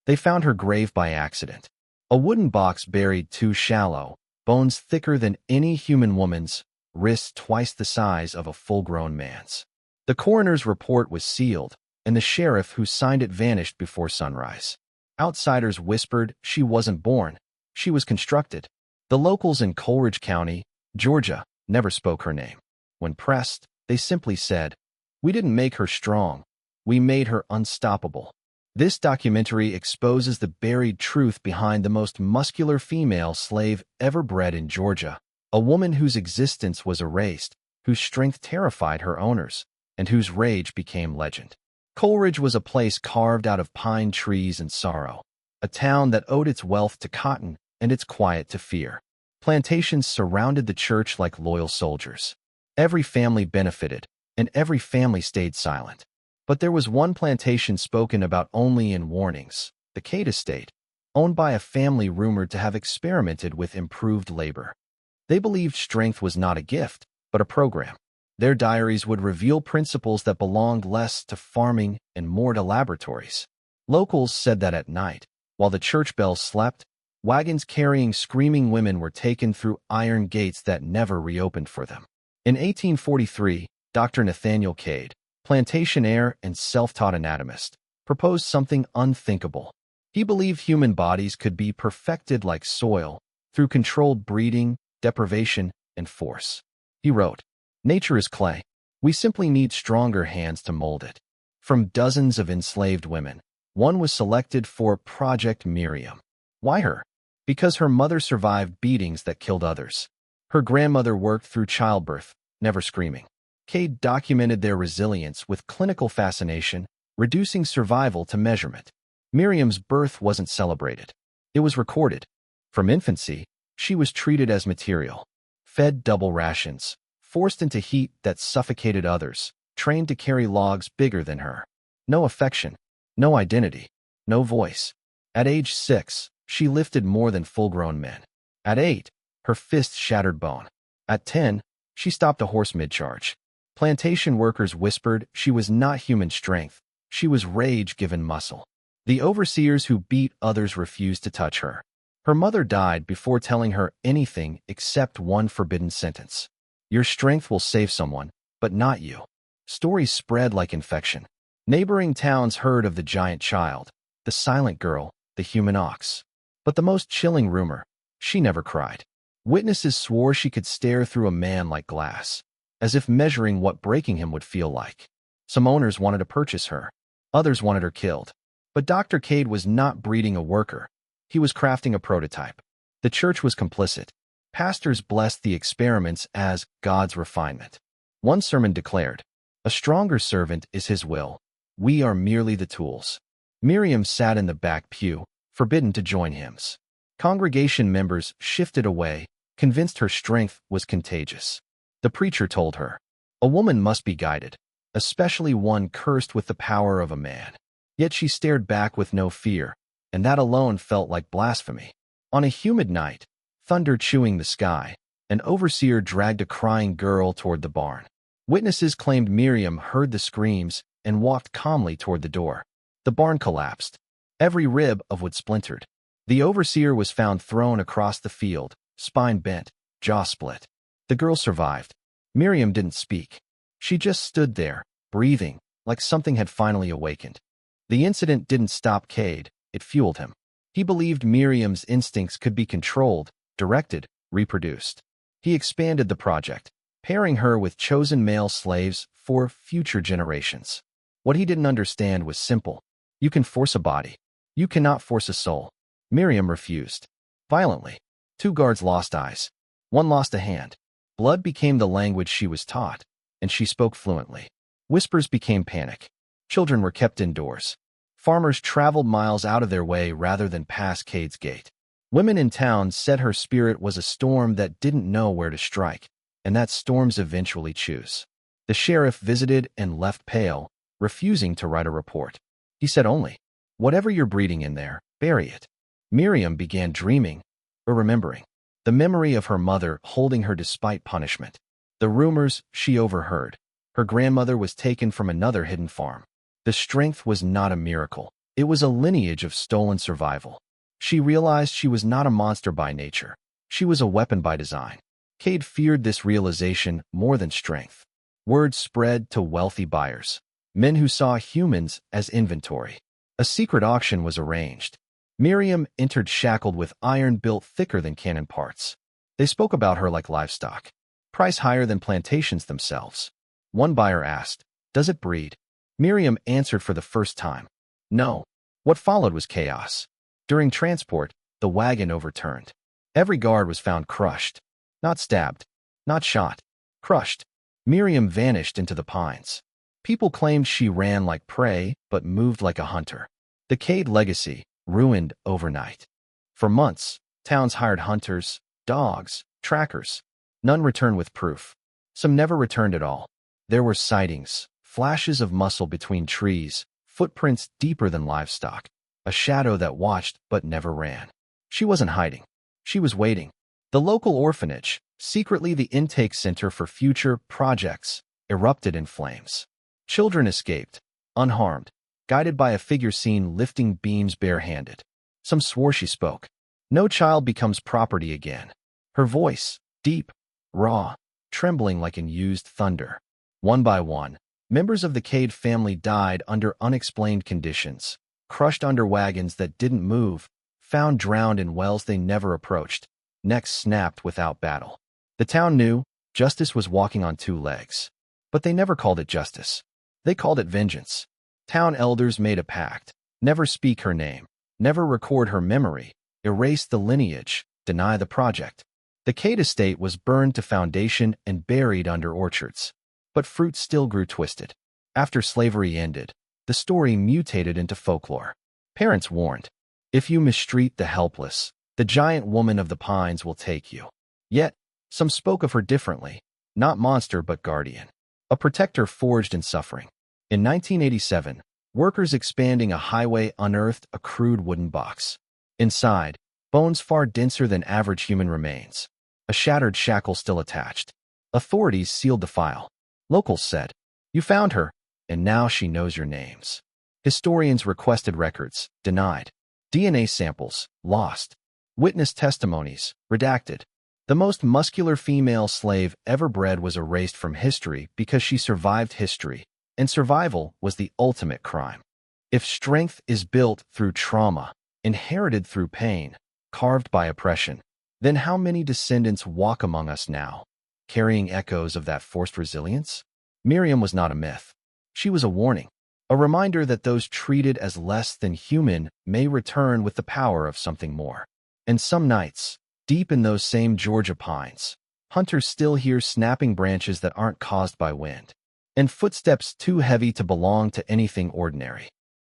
They found her grave by accident. A wooden box buried too shallow, bones thicker than any human woman's, wrists twice the size of a full-grown man's. The coroner's report was sealed, and the sheriff who signed it vanished before sunrise. Outsiders whispered she wasn't born, she was constructed. The locals in Coleridge County, Georgia, never spoke her name. When pressed, they simply said, "We didn't make her strong, we made her unstoppable." This documentary exposes the buried truth behind the most muscular female slave ever bred in Georgia, a woman whose existence was erased, whose strength terrified her owners, and whose rage became legend. Coleridge was a place carved out of pine trees and sorrow, a town that owed its wealth to cotton and its quiet to fear. Plantations surrounded the church like loyal soldiers. Every family benefited, and every family stayed silent. But there was one plantation spoken about only in warnings, the Cade Estate, owned by a family rumored to have experimented with improved labor. They believed strength was not a gift, but a program. Their diaries would reveal principles that belonged less to farming and more to laboratories. Locals said that at night, while the church bells slept, wagons carrying screaming women were taken through iron gates that never reopened for them. In 1843, Dr. Nathaniel Cade, plantation heir and self-taught anatomist, proposed something unthinkable. He believed human bodies could be perfected like soil through controlled breeding, deprivation, and force. He wrote, "Nature is clay. We simply need stronger hands to mold it." From dozens of enslaved women, one was selected for Project Miriam. Why her? Because her mother survived beatings that killed others. Her grandmother worked through childbirth, never screaming. Cade documented their resilience with clinical fascination, reducing survival to measurement. Miriam's birth wasn't celebrated. It was recorded. From infancy, she was treated as material, fed double rations, forced into heat that suffocated others, trained to carry logs bigger than her. No affection, no identity, no voice. At age 6, she lifted more than full-grown men. At 8, her fist shattered bone. At 10, she stopped a horse mid-charge. Plantation workers whispered she was not human strength, she was rage given muscle. The overseers who beat others refused to touch her. Her mother died before telling her anything except one forbidden sentence. "Your strength will save someone, but not you." Stories spread like infection. Neighboring towns heard of the giant child, the silent girl, the human ox. But the most chilling rumor, she never cried. Witnesses swore she could stare through a man like glass, as if measuring what breaking him would feel like. Some owners wanted to purchase her. Others wanted her killed. But Dr. Cade was not breeding a worker. He was crafting a prototype. The church was complicit. Pastors blessed the experiments as God's refinement. One sermon declared, "A stronger servant is his will. We are merely the tools." Miriam sat in the back pew, forbidden to join hymns. Congregation members shifted away, convinced her strength was contagious. The preacher told her, "A woman must be guided, especially one cursed with the power of a man." Yet she stared back with no fear, and that alone felt like blasphemy. On a humid night, thunder chewing the sky, an overseer dragged a crying girl toward the barn. Witnesses claimed Miriam heard the screams and walked calmly toward the door. The barn collapsed. Every rib of wood splintered. The overseer was found thrown across the field, spine bent, jaw split. The girl survived. Miriam didn't speak. She just stood there, breathing, like something had finally awakened. The incident didn't stop Cade, it fueled him. He believed Miriam's instincts could be controlled, directed, reproduced. He expanded the project, pairing her with chosen male slaves for future generations. What he didn't understand was simple. You can force a body. You cannot force a soul. Miriam refused. Violently. 2 guards lost eyes. 1 lost a hand. Blood became the language she was taught, and she spoke fluently. Whispers became panic. Children were kept indoors. Farmers traveled miles out of their way rather than past Cade's gate. Women in town said her spirit was a storm that didn't know where to strike, and that storms eventually choose. The sheriff visited and left pale, refusing to write a report. He said only, "Whatever you're breeding in there, bury it." Miriam began dreaming, or remembering. The memory of her mother holding her despite punishment. The rumors she overheard. Her grandmother was taken from another hidden farm. The strength was not a miracle. It was a lineage of stolen survival. She realized she was not a monster by nature. She was a weapon by design. Cade feared this realization more than strength. Word spread to wealthy buyers, men who saw humans as inventory. A secret auction was arranged. Miriam entered shackled with iron built thicker than cannon parts. They spoke about her like livestock, price higher than plantations themselves. One buyer asked, "Does it breed?" Miriam answered for the first time, "No." What followed was chaos. During transport, the wagon overturned. Every guard was found crushed. Not stabbed, not shot, crushed. Miriam vanished into the pines. People claimed she ran like prey, but moved like a hunter. The Cade legacy, ruined overnight. For months, towns hired hunters, dogs, trackers. None returned with proof. Some never returned at all. There were sightings, flashes of muscle between trees, footprints deeper than livestock, a shadow that watched but never ran. She wasn't hiding. She was waiting. The local orphanage, secretly the intake center for future projects, erupted in flames. Children escaped, unharmed, guided by a figure seen lifting beams barehanded. Some swore she spoke. No child becomes property again. Her voice, deep, raw, trembling like used thunder. One by one, members of the Cade family died under unexplained conditions, crushed under wagons that didn't move, found drowned in wells they never approached, necks snapped without battle. The town knew justice was walking on two legs. But they never called it justice. They called it vengeance. Town elders made a pact: never speak her name, never record her memory, erase the lineage, deny the project. The Cade estate was burned to foundation and buried under orchards. But fruit still grew twisted. After slavery ended, the story mutated into folklore. Parents warned, if you mistreat the helpless, the giant woman of the pines will take you. Yet, some spoke of her differently, not monster but guardian, a protector forged in suffering. In 1987, workers expanding a highway unearthed a crude wooden box. Inside, bones far denser than average human remains, a shattered shackle still attached. Authorities sealed the file. Locals said, "You found her, and now she knows your names." Historians requested records, denied. DNA samples, lost. Witness testimonies, redacted. The most muscular female slave ever bred was erased from history because she survived history, and survival was the ultimate crime. If strength is built through trauma, inherited through pain, carved by oppression, then how many descendants walk among us now, carrying echoes of that forced resilience? Miriam was not a myth. She was a warning, a reminder that those treated as less than human may return with the power of something more. And some nights, deep in those same Georgia pines, hunters still hear snapping branches that aren't caused by wind, and footsteps too heavy to belong to anything ordinary.